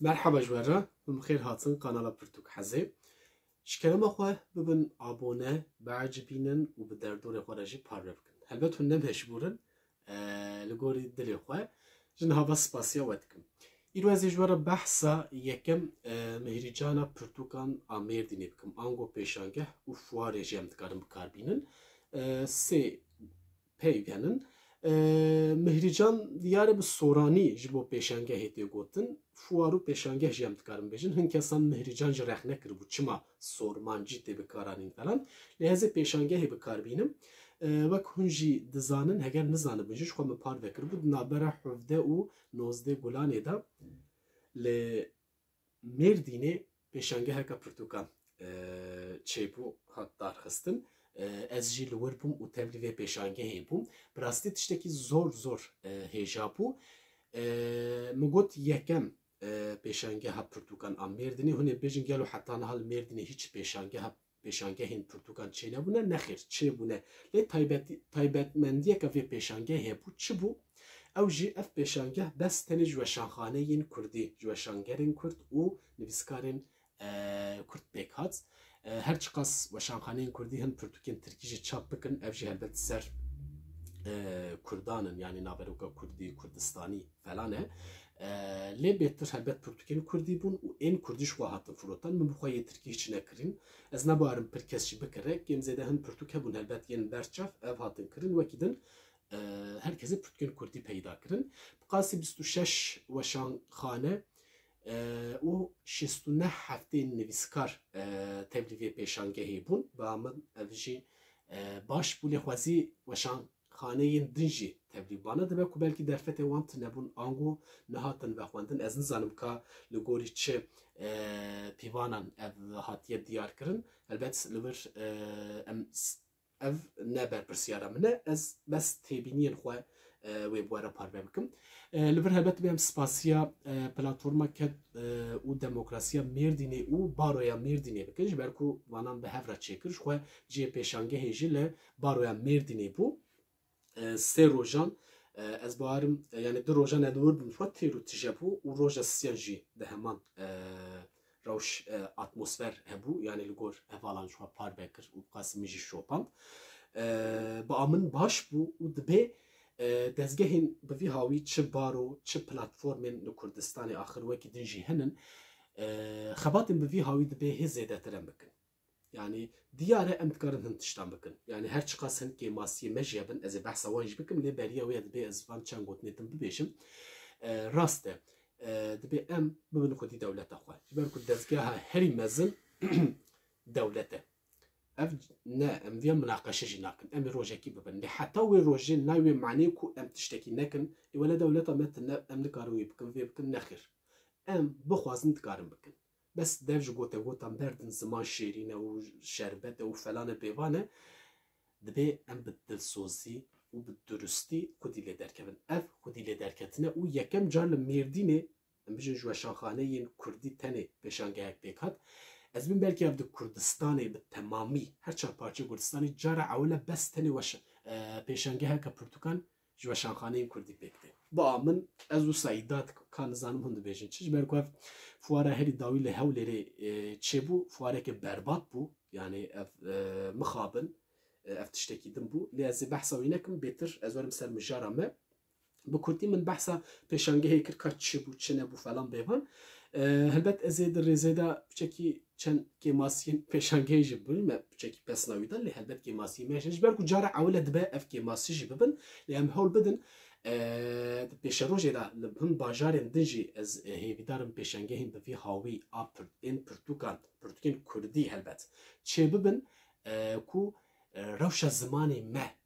مرحبا جوارا بخير هاتن قناة برتوك حزي شكرا خواه ببن abone بعجبينن و بدردور خوراجي پاره بکن هلبت هنم هشبورن لگوری دلی خواه جنها بس سپاسیا ودکم ایرو از جوارا بحثا یکم مهریجانا پرتوکان آمردینی بکم آنگو پیشانگه و فواره جیم دکارم بکار بینن سه پیگنن مهریجان دیاره به سورانی جبو پیشانگه هیتی گوتن فوارو پیشانگه جیم دکارم بیجن هن کسان مهریجان جرخ نکر بو چما سورمانجی تی بکارانین فلان لحظه پیشانگه هی بکار بینم وک هنجی دزانن هگر نزانه بجش خو مپار وکر بود نابره حفده و نوزده گلانه دا ل مردینه پیشانگه هکا پرتوکان چه بو هات دار خستن ez jî li wir bûm û tevlî vê pêşangehê bûm. Bi rastî tiştekî zor hêja bû. Min got yekem pêşangeha Pirtûkan a Mêrdînê hûn ê bêjin gelo heta niha li Mêrdînê hiç pêşangehên Pirtûkan çê nebûne nexêr çê bûne. Lê taybetmendiyeka vê pêşangehê bû çi bû? Ew jî ev pêşangeh bes tenê ji weşanxaneyên Kurdî, ji weşangerên Kurd û nivîskarên Kurd pêk hat. Her çiqas weşanxaneyên Kurdî hin Pirtûkên Tirkî jî çap bikin ev jî helbet ser Kurdanin yani naberoka Kurdî, Kurdistanî falan e lê bêtir helbet Pirtûkên Kurdî bûn û ên Kurdî ji xwe hatin firotan min bi xwe yê Tirkî hiç nekirin ez nebarim pir kes jî bikire kêm zêde hin Pirtûk hebûn helbet yên berçav ev hatin kirin wekî din herkesê Pirtûkên Kurdî peyda kirin bi qasî 26 weşanxane û 69 hefteyên nivîskar tevlî vê pêşangehê bûn ba min ev jî baş bû lê xwezî weşanxaneyên din jî tevlî bana dibe ku belkî derfetê wan tinebûn ango nehatin vexwendin ez nizanim ka li gorî çi pîvanan ev hatiye diyar kirin helbet li vir ev ne berpirsyara min e ez bes têbîniyên xwe wê bwera parve bikim li vir helbet bêm spasiya platforma ket û demokrasiya Mêrdînê û baroya Mêrdînê bikin ji ber ku vanan bi hev re çêkir ji xwe cihê pêşangehê jî li baroya Mêrdînê bû sê rojan ez barim yani di rojan e dewir bûm xwe têr û tije bû û roja siyan jî di heman rewş atmosfer hebû yani li gor hevalan ji xwe par vekir û qasî min jî şopand ba min baş bû û dibe dezgehên bi vî hawî çi baro çi platformên li Kurdistanê axir wekî din jî hinin xebatên bi vî hawî dibe hê zêdetir em bikin yani diyare em dikarin hin tiştan bikin yani her çiqas hin kêmasiyê me jî hebin ez ê behsa wan jî bikim lê beriya wê dibe ez van çend gotinê din bibêjim rast e dibe em bibin xwedî dewleta xwe ji ber ku dezgeha herî mezin dewlet e ev ne em vê münaqeşe jî nakin em ê rojekî bibin lê heta wê rojê nayê manî ku em tiştekî nekin ê wele dewleta me tune em nikarin wê bikin vê bikin nexêr em bixwazin dikarin bikin bes dev ji gotegotan berdin ziman şêrîne û şerbet e û falan e pêvan e dibe em bi dilsozî û bi durustî xwedî lê derkevin ev xwedî lê derketine û yekem car li Mêrdînê em bijin ji weşanxaneyên Kurdî tenê pêşangehek pêk hat ez bin belkî ev di Kurdistanê bi temamî her çar parçe Kurdistanê cara ewle bes tenê pêşangeheka Pirtûkan ji weşanxaneyên Kurdî pêk tê ba min ez û Saîdat ka nizanim hûn dibêjin çi ji ber ku ev fuara herî dawî li Hewlêrê çêbû fuarekê berbat bû yani ev mixabin ev tiştekî din bû lê ez ê behsa wî nekim bêtir ez werim ser mijara me bi Kurdî min behsa pêşangehê kir ka çi bû çi nebû falan bêvan helbet ez ê di rêzê de biçekî çend kêmasiyên pêşangehê jî bibin me biçekî pesnawî da lê helbet kêmasiyê me ji ber ku cara ewle dibe ev kêmasî jî bibin lê em hewl bidin pêşerojê de li hin bajarên din jî ez hêvîdarim pêşangehên bi vî hawî a ên Pirtûkan Pirtûkên Kurdî helbet çê bibin ku rewşa zimanê me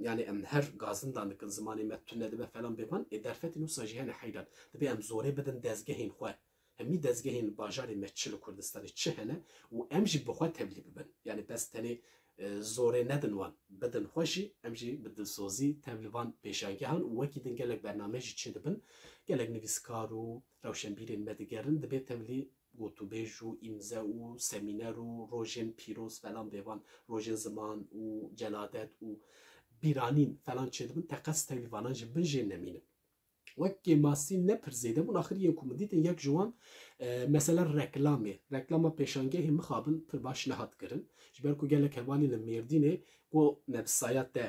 yani em her gazindan dikin zimanê me tune dibe falan bêvan ê derfetên wisa jî hene heyran dibe em zorê bidin dezgehên xwe hemî dezgehên bajarê me çi li Kurdistanê çi hene û em jî bi xwe tevlî bibin yani bes tenê zorê nedin wan bidin xwe jî em jî bi dilsozî tevlî van pêşangehan û wekî din gelek bername jî çi dibin gelek nivîskar û rewşenbîrên me digerin dibe tevlî gotûbêj û îmze û semîner û rojên pîroz falan bêvan rojên ziman û celadet û bîranîn falan çê dibin te qes tevlîvanan ji bin jê nemînin وەک ماسی نەپرزێدە بوون آخر یەک و دیتن یەک جوان mesela reklama pêşangehê mixabin pir baş nehat kirin ji ber ku gelek hevalî li Mêrdînê ku nebsayat de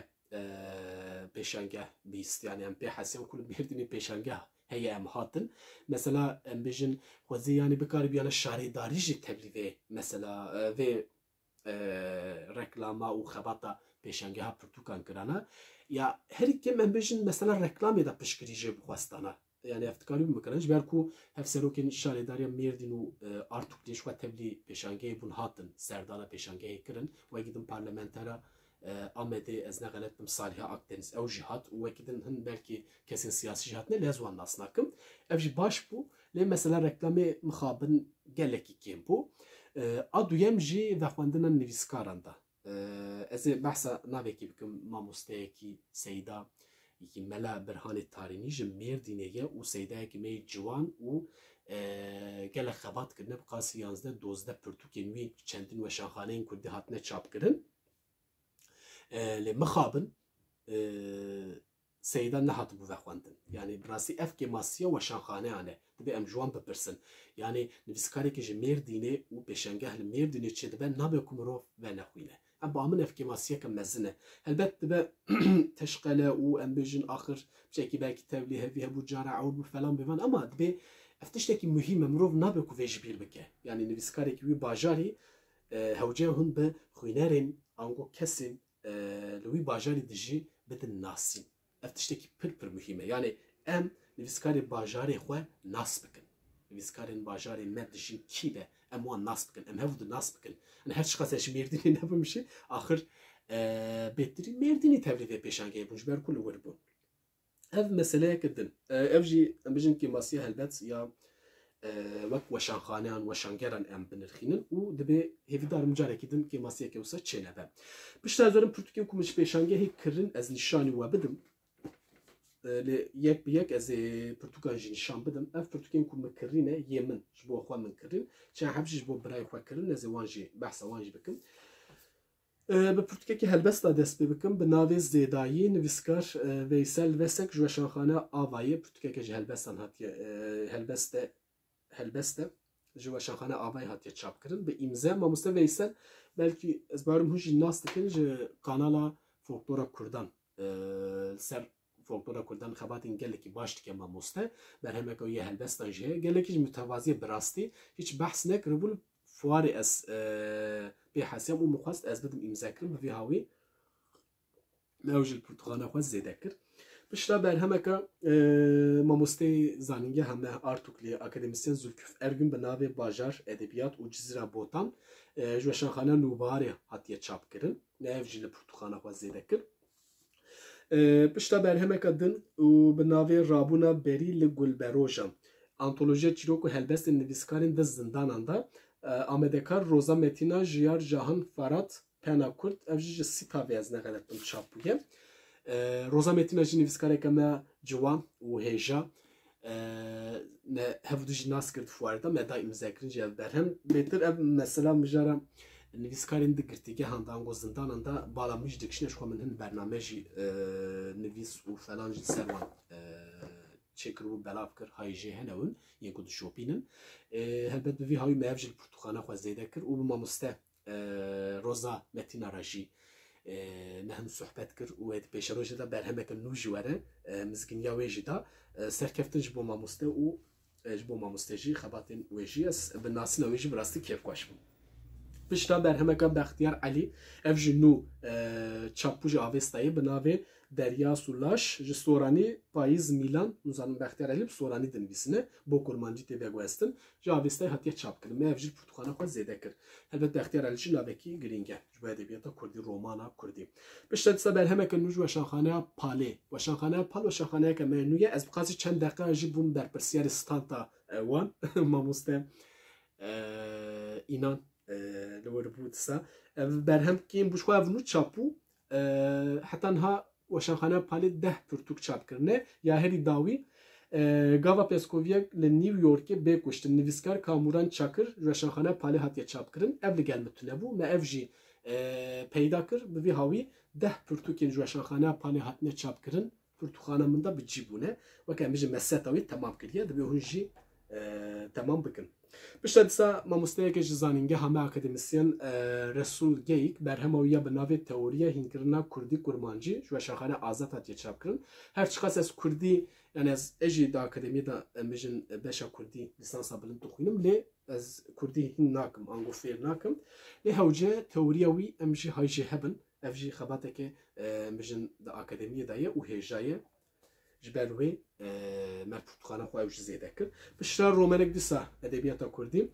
pêşangeh bîst yani em pê hesiyan ku li Mêrdînê pêşangeh heye em hatin mesela em bêjin xwezî yanî bikarîbiyane şarêdarî jî teblî vê mesela vê reklama û xebata pêşangeha pirtûkan kirana ya herî kem em bêjin mesela reklamê de piştgirî jê bixwestana yani eftikarî bimikirin ji ber ku hev serokên şarêdariya Mêrdîn û Artûklê ji xwe teblî pêşangehê bûn hatin serdana pêşangehê kirin wekî din parlamentera Amedê ez nexelet bim Saliha Akdeniz ew jî hat û wekî din hin belkî kesên siyasî jî hatine lê ez wan nas nakim ev jî baş bû lê mesela reklamê mixabin gelekî kêm bû a duyem jî vexwendina nivîskaran da ez ê behsa navekî bikim mamosteyekî Seyda Mela Birhanê Tarînî ji Mêrdînê ye û seydayekî me ciwan û gelek xebat kirine bi qasî 11-12 pirtûkên wî çendîn weşanxaneyên Kurdî hatine çapkirin lê mixabin Seyda nehatibû vexwendin yani bi rastî ev kêmasiya weşanxaneyan e dibe em ji wan bipirsin yani nivîskarekî ji Mêrdînê û pêşangeh li Mêrdînê çê dibe nabe ku mirov venexwîne em ba min ev kêmasiyeke mezin e helbet dibe teşqele û em bêjin axir çekî belkî tevlî hevî hebû cara ew bû falan bivan ama dibe ev tiştekî mühîm e mirov nabe ku vê ji bîr bike yani nivîskarekî wî bajarî hewceya hûn bi xwînerên ango kesên li wî bajarî dijî bidin nasîn ev tiştekî pir mühîm e yani em nivîskarê bajarê xwe nas bikin nivîskarên bajarê me dijîn kî be em wan nas bikin em hev di nas bikin yani her çi qas ji Mêrdînê nebimişî axir bêtirî Mêrdînê tevlî vê pêşangehê bûn ji ber ku li wir bû ev meseleyeke din ev jî em bijin kêmasiya helbet ya wek weşanxaneyan weşangeran em binirxînin û dibe hêvîdar carekî din kêmasiyeke wisa çênebe pişta ez werim pirtûkên ku min ji pêşangehê kirin ez nîşanî we bidim lê yek bi yek ez ê pirtûkan jî nîşan bidim ev pirtûkên ku min kirîne yê min ji bo xwe min kirin çend hev jî ji bo birayê xwe kirin ez ê wan jî behsa wan jî bikim bi pirtûkekî helbesta dest pê bikim bi navê Zêdayî nivîskar Veysel Vesek ji weşanxaneya Avayê pirtûkeke ji helbestan hatiye helbeste ji weşanxaneya Avayê hatiye çapkirin bi îmze mamoste Veysel belkî ez barim hûn jî nas dikin ji kanala Folklora Kurdan ser Folklora Kurdan xebatên gelekî baş dike mamoste berhemeke yê helbestan jî heye gelekî ji mütevaziye bi rastî hiç behs nekiribû fuarê ez pê hesiyam û min xwest ez bidim îmzekirin bi vê hawî ew ji pirtûxana xwe zêde kir pişta berhemeke mamosteyê zanîngeha me Artûklê akademisyen Zülküf Ergün bi navê Bajar Edebiyat û Cizîra Botan ji weşanxaneya Nûbarê hatiye çapkirin ev jî li pirtûxana xwe zêde kir pişta berhemeka din û bi navê Rabûna Berî li Gulberojan antolojiya çîrok û helbestên nivîskarên di zindanan da amedekar Roza Metina Jiyar Jahan Farat Pena Kurd ev jî ji Sîtavê ez nexelet bim çap bûye Roza Metina jî nivîskareke me ciwan û hêja me hevdû jî nas kir fuarê da me da îmzekirin jî ev berhem bêtir ev mesela mijara nivîskarên di girtîgehan da ango zindanan da bala min jî dikişine ji xwe min hin bername jî nivîs û falan jî ser wan çêkiribû belav kir hayê jê hene win yên ku dişopînin helbet bi vî hawî me ev jî li pirtûxana xwe zêde kir û bi mamoste Roza Metina re jî me hin sohbet kir û wê di pêşerojê de berhemeke nû jî were mizgîniya wê jî da serkeftin ji bo mamoste û ji bo mamoste jî xebatên wê jî ez bi nasîna wê jî bi rastî kêfxweş bûm pişta berhemeka Bextiyar Elî ev jî nû çapbû ji avêstayê bi navê Derya Sulaş ji Soranî Payîz Mîlan zanim Bextiyar Elî bi Soranî dinivîsine bo kurmancî tê veguhestin ji avêstayê hatiye çapkirin me ev jî pirtûxana xwe zêde kir helbet Bextiyar Elî jî navekî girîng e ji bo edebiyata Kurdî romana Kurdî pişta dîsa berhemeke nû ji weşanxaneya Palê weşanxaneya Pal weşanxaneyeke me nû ye ez bi qasî çend deqeya jî bûm berpirsiyarê standa wan mamoste înan li wir bû dîsa ev berhem kêm bû ji xwe ev nû çapbû heta niha weşanxaneya Palê 10 pirtûk çapkirine ya herî dawî Gava Peskoviyek li New Yorkê bê kuştin nivîskar Kamuran Çakır ji weşanxaneya Palê hatiye çapkirin ev li gel min tune bû me ev jî peyda kir bi vî hawî 10 pirtûkên ji weşanxaneya Palê hatine çapkirin Pirtûxana min da bi cî bûne wek em bijî meseta wê temam kiriye dibe hûn jî temam bikin. Pişta dîsa mamosteyeke ji zanîngeha me akademisyen Resul Geyik berhema wî ya bi navê Teoriya Hînkirina Kurdî Kurmancî ji weşanxane Azad hatiye çapkirin. Her çiqas ez Kurdî yani ez jî di akademiyê de em bijin beşa Kurdî lîsansa bilind dixwînim lê ez Kurdî hîn nakim ango fêr nakim. Lê hewce teoriya wî em jî hay jî hebin. Ev jî xebateke em bijin di akademiyê de ye û hêja ye. Ji ber wê me pirtûxana xwe ew jî zêde kir. Pişta romanek dîsa edebiyata Kurdî.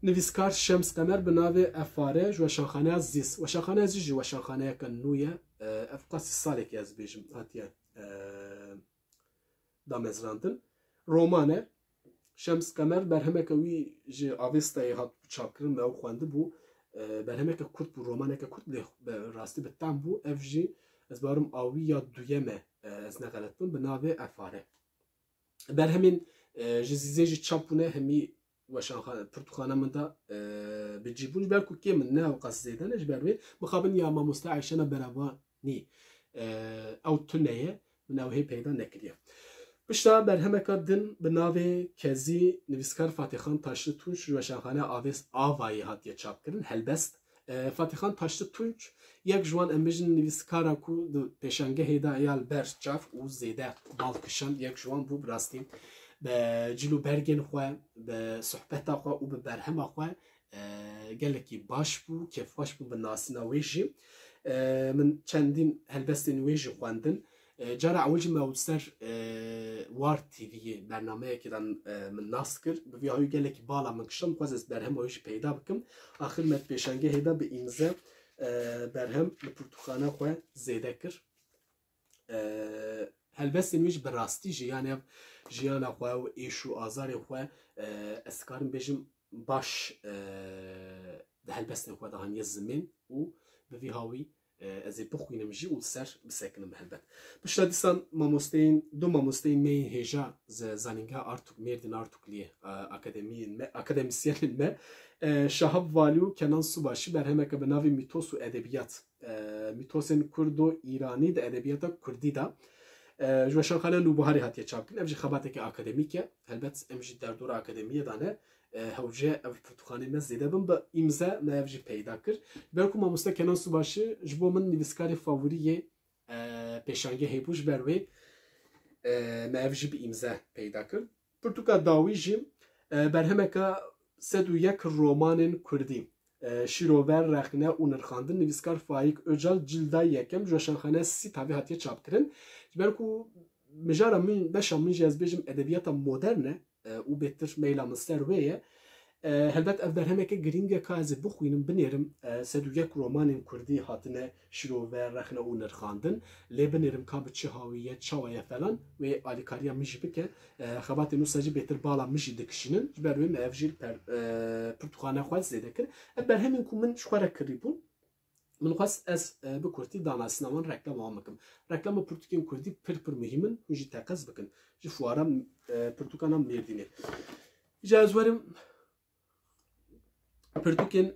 Nivîskar Şems Kemer bi navê Efare ji weşanxaneya Zîs. Weşanxaneya Zîs jî weşanxaneyeke nû ye. Ev qasî salekê ez bêjim hatiye damezrandin. Roman e. Şems Kemer berhemeke wî ji Avêstayê hat çapkirin me ew xwendibû. Berhemeke Kurd bû, romaneke Kurd lê rastî bi tem bû. Ev jî ez barim awî ya duyeme ez neqelet bin bi navê Efare. Berhemên ji zîzê jî çap bûne hemî weşanxane pirtûxana min da bi cî bûn ji ber ku kê min ne ew qas zêde ne ji ber wê mixabin ya mamoste Ayşena Beravanî ew tune ye min ew hê peyda nekiriye. Pişta berhemeka din bi navê Kezî nivîskar Fatîxan Taşlı Tunç ji weşanxaneya Avayê hatiye çapkirin helbest. Fatîxan Taşlı Tunç yek ji wan em bijin nivîskara ku di pêşangehê de eyal ber çav û zêde bal kişand yek ji wan bû bi rastî bi cilûbergên xwe bi sohbeta xwe û bi berhema xwe gelekî baş bû kêfxweş bû bi nasîna wê jî min çendîn helbestên wê jî xwendin. Cara ewil jî me ser War TV'yê bernameyekê de min nas kir bi vî hayû gelekî bala min kişand dixwaz ez berhema wê jî peyda bikim axir me pêşangehê de bi îmze berhem li pirtûxana xwe zêde kir. Helbestên wê jî bi rastî jiyan ev jiyana xwe û êş û azarê xwe ez dikarim bêjim baş di helbestên xwe de haniye zimên û bi vî hawî ez ê bixwînim jî û ser bisekinim helbet. Pişta dîsan mamosteyên du mamosteyên me yên hêja ji zanîngeha Artuk Mêrdîn Artukliyê akademisyenên me Şahap Valî û Kenan Subaşî berhemeke bi navê Mîtos û Edebiyat. Mîtosên Kurd û Îranî di edebiyata Kurdî de ji weşanxaneya Nûbiharê hatiye çapkirin. Ev jî xebateke akademîk ye. Helbet em jî derdora akademiyê de ne hewce ev pirtûxanê me zêde bin bi îmze me ev jî peyda kir. Ber ku mamoste Kenan Subaşî ji bo min nivîskarê favorî yê pêşangehê bû ji ber wê me ev jî bi îmze peyda kir. Pirtûka dawî jî berhemeka sed û yek romanên Kurdî. Şîrover, Rexne û Nirxandin nivîskar Faik Öcal cilda yekem ji weşanxaneya Sî tavê hatiye çapkirin. Ji ber ku mijara min beşa min jî ez bêjim edebiyata modern e û bêtir meyla min ser wê ye. Helbet ev berhemeke giring e ka ez ê bixwînim binêrim sed û yek romanên Kurdî hatine Şîrover, Rexne û Nirxandin lê binêrim ka bi çi hawîye çawa ye falan wê alîkariya min jî bike xebatên wisa jî bêtir bala min jî dikişînin ji ber wê me ev jî pirtûxana xwe zêde kir. Ev berhemên ku min ji xwe re kirîbûn min xwest ez bi Kurdî danasîna wan reklam wan bikim. Reklama pirtûkên Kurdî pir muhîmin hûn jî teqez bikin ji fuara pirtûkana Mêrdînê. Îca ez werim pirtûkên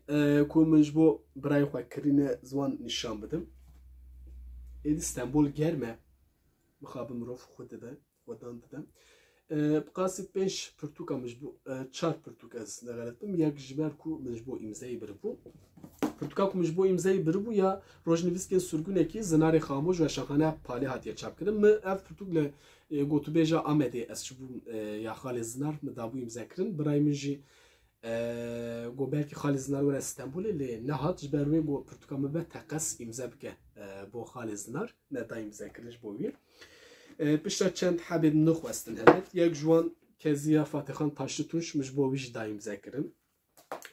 ku min ji bo birayê xwe kirîne ziwan nîşan bidim. Êdî Stenbol germ e mixabin mirov xwe dide xwedan dide. Bi qasî 5 pirtûka min ji bo 4 pirtûk ez neqelet bim yek ji ber ku min ji bo îmzeyê biribû. Pirtûka ku min ji bo îmzeyê biribû ya rojnivîskên surgûnekî Zinarê Xamoş weşanxaneya Palê hatiye çapkirin. Min ev pirtûk li gotûbêja Amedê ez çibûm ya Xalê Zinar min dabû îmze kirin. Birayê min jî got belkî Xalê Zinar were Stenbolê lê nehat ji ber wê got pirtûka min ve teqes îmze bike bo Xalê Zinar ne da îmze kirin ji bo wî. Pişta çend hebên nû xwestin helbet. Yek ji wan Keziya Fatîxan Taşlı Tunç min ji bo wî jî da îmze kirin.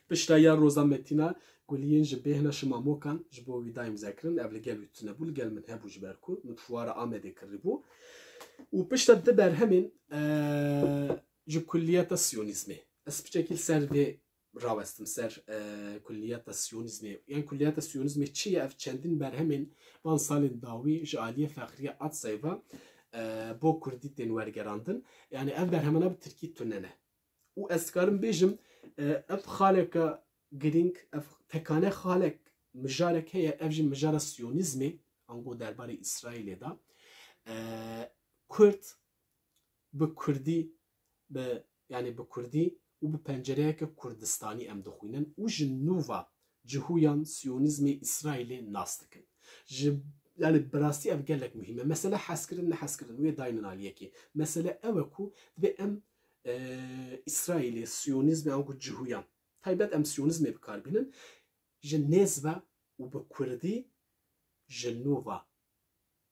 Pişta ya Roza Metina Guliyên ji bêhna Şimamokan ji bo wî da îmze kirin. Ev li gel wî tune bû li gel min hebû ji ber ku min fuara Amedê kiribû. û pişta di berhemên ji kulliyeta Siyonîzmê. Ez biçekî ser vê rawestim ser kulliyeta Siyonîzmê. Yani kulliyeta Siyonîzmê çi ye ev çendîn berhemên van salên dawî ji aliyê Fexriye Atsayva bo Kurdî tên wergerandin. Yani ev berhemena bi Tirkî tune ne. û ez dikarim bêjim ev xaleka giring ev tekane xalek mijarek heye ev jî mijara Siyonîzmê ango derbarê İsraîlê da Kurd bi Kurdî yani bi Kurdî û bi pencereyeke Kurdistanî em dixwînin û ji nûva cihuyan Siyonîzmê İsraîlê nas dikin. Yani bi rastî ev gelek mühim e. Mesela hezkirin ne hezkirin wê dayinin aliyekê. Mesele ew e ku dibe em İsraîlê Siyonîzmê an ku cihuyan taybet em Siyonîzmê bikarbînin ji nêz ve û bi Kurdî ji nûva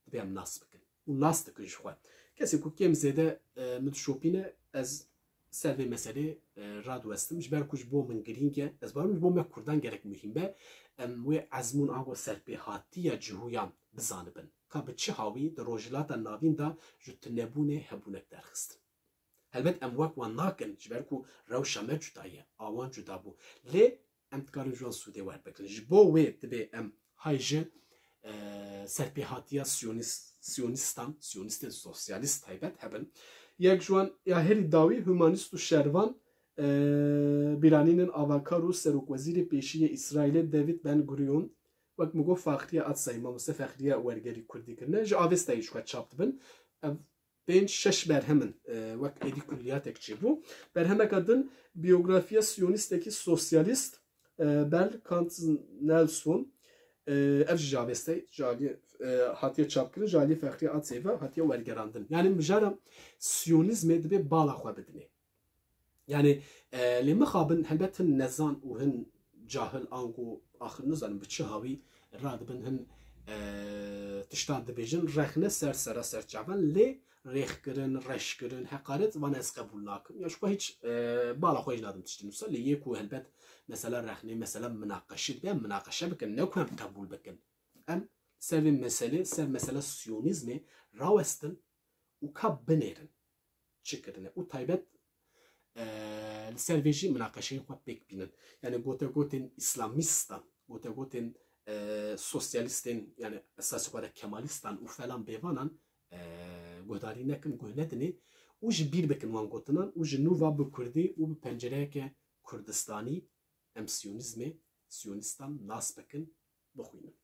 dibe em nas bikin û nas dikin ji xwe. Kesê ku kêm zêde min dişopîne ez ser vê meselê radwestim ji ber ku ji bo min girîng e ez barum ji bo me Kurdan gerek mühim be em wê ezmûn an serpêhatiya cihuyan bizanibin ka bi çi hawî di rojhilata navîn da ji tunebûnê hebûnek derxistin. Helbet em wek wan nakin ji ber ku rewşa me cuda ye awan cuda bû lê em dikarin ji wan sûdê werbikin ji bo wê dibe em hay ji serpêhatiya Siyonîstên sosyalîst taybet hebin. Yek ji wan ya herî dawî humanîst û şervan Biranînin avakar û serokwezîrê pêşî yê İsraîlê David Ben Gurion wek min got faxiriya Adsayê mamoste fexriya wergerî Kurdî kirine ji avêstayê ji xwe çap dibin. Ev 5-6 berhemin wek êdî kulliyatek çêbû. Berhemeka din biyografiya Siyonîstekî sosyalîst Berl Katznelson ev ji avêstê jalî hatiye çapkirin ji aliyê fexriya Adsayê ve hatiye wergerandin. Yani mijara Siyonîzmê dibe bala xwe bidinê. Yani lê mixabin helbet hin nezan û hin cahil ango axir nizanin bi çi hawî radibin hin tiştan dibêjin rexne sera serçavan lê rêxkirin reşkirin heqaret van ez qebûl nakim ya ji xwe hiç bala xwe jî nadim tiştî nûsa lê yê ku helbet mesela rexnê mesela minaqeşî dibe em minaqeşe bikin ne ku em qebûl bikin em ser vê meselê ser mesela Siyonîzmê rawestin û ka binêrin çi kirine û taybet li ser vê jî minaqeşeyên xwe pêk bînin. Yani gotegotên İslamîstan gotegotên sosyalîstên yani esasî xwe de Kemalîstan û falan bêvanan guhdarî nekin guh nedinê û ji bîr bikin wan gotinan û ji nûva bi Kurdî û bi pencereyeke Kurdistanî em Siyonîzmê Siyonîstan nas bikin bixwînin.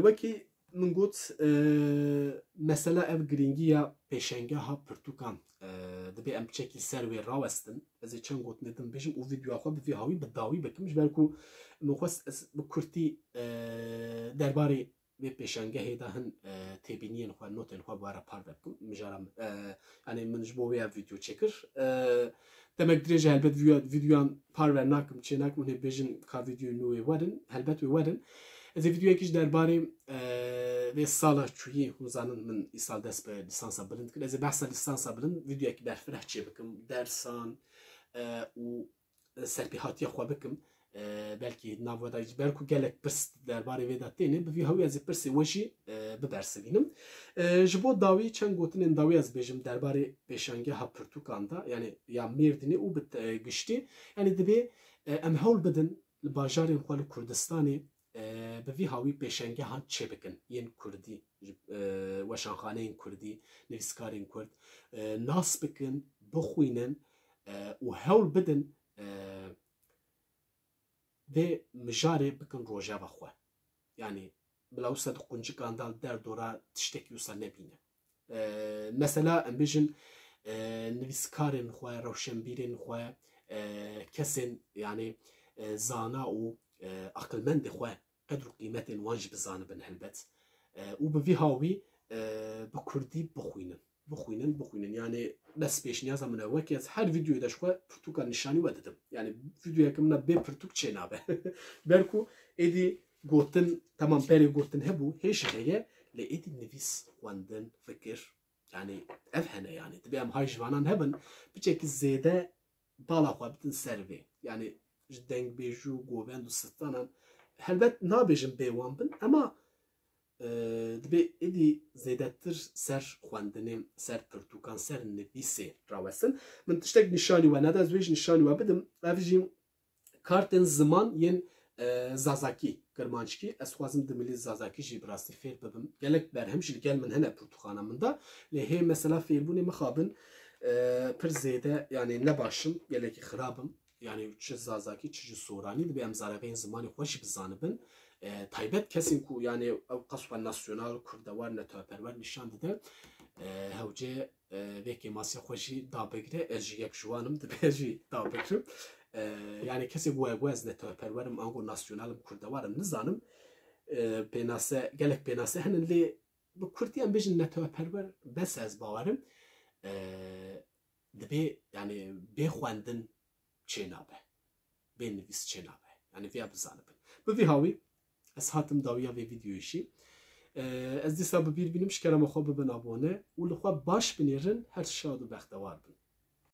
Wekî min got mesela ev girîngiya pêşengeha pirtûkan dibe em çekî ser wê rawestin ez ê çend gotinê din bêjim û vîdyoya xwe bi vî hawî bi dawî bikim ji ber ku min xwest ez bi Kurtî derbarê vê pêşengehê de hin têbîniyên xwe notên xwe were parve bikim mijara yani min ji bo wê ev vîdyo çêkir demek dirêj helbet vîdyoyan parve nakim çê nakim hûn ê bêjin ka vîdyoyê nû wê werin helbet wê werin ez ê vîdyoyekî ji derbarê vê sala çûyî hûn zanin min îsal dest bi lîsansa bilind kir ez ê behsa lîsansa bilind vîdyoyekî berfireh çê bikim dersan û serpêhatiya xwe bikim belkî nav weda ji ber ku gelek pirs derbarê vê de têne bi vî hawî ez ê pirsê we jî bibersivînim. Ji bo dawî çend gotinên dawî ez bêjim derbarê pêşengeha pirtûkan da yani ya Mêrdînê û bi giştî yani dibe em hewl bidin li bajarên xwe li Kurdistanê bi vî hawî pêşengehan çê bikin yên Kurdî weşanxaneyên Kurdî nivîskarên Kurd nas bikin bixwînin û hewl bidin vê mijarê bikin rojeva xwe yani bila wisa di quncikan da derdora tiştekî wisa nebîne. Mesela em bêjin nivîskarên xwe rewşenbîrên xwe kesên yani zana û aqilmendê xwe qedr û qîmetên wan jî bizanibin helbet û bi vî hawî bi Kurdî bixwînin yani dest pêşniyaza min e wekî ez her vîdyoyê de ji xwe pirtûka nîşanî we didim yani vîdyoyeke min e bê pirtûk çê nabe ber ku êdî gotin temam berê gotin hebû hêj heye lê êdî nivîs xwendin fikir yani ev hene yani dibe em hay ji vanan hebin biçekî zêde bala xwe bitin ser vê yani ji dengbêjû govend û sistanan helbet nabêjim bê wan bin ama dibe êdî zêdetir ser xwendinê ser pirtûkan ser nivîsê rawestin min tiştek nîşanî we neda ez wê jî nîşanî we bidim ev jî kartên ziman yên Zazakî Kirmanckî ez xwazim di milî Zazakî jî bi rastî fêr bibim gelek berhem jî li gel min hene pirtûxana min da lê hê mesela fêrbûnê mixabin pir zêde yani ne başim gelekî xirabim yani çi Zazakî çi ji Soranî dibe em zareveyên zimanê xwe jî bizanibin taybet kesin ku yani ev qaswa nasyonal kurdewar netewperwer nişan dide hewce vekê masya xwe jî dabigire ez jî yek ji wan im dibe jî dabikirim yani kesê ku ez netewperwerim ango nasyonalim kurdewarim nizanim pênase gelek pênase henin lê bi Kurdî em bêjin netewperwer bes ez bawerim dibe yani bê xwendin çê nabe bê nivîs çê nabe yani vêya bizanibin bi vî hawî ez hatim dawiya vê vîdyoyê jî ez dîsa bi bîr bînim ji kerema xwe bibin abone û li xwe baş binêrin her şad û bextewar bin.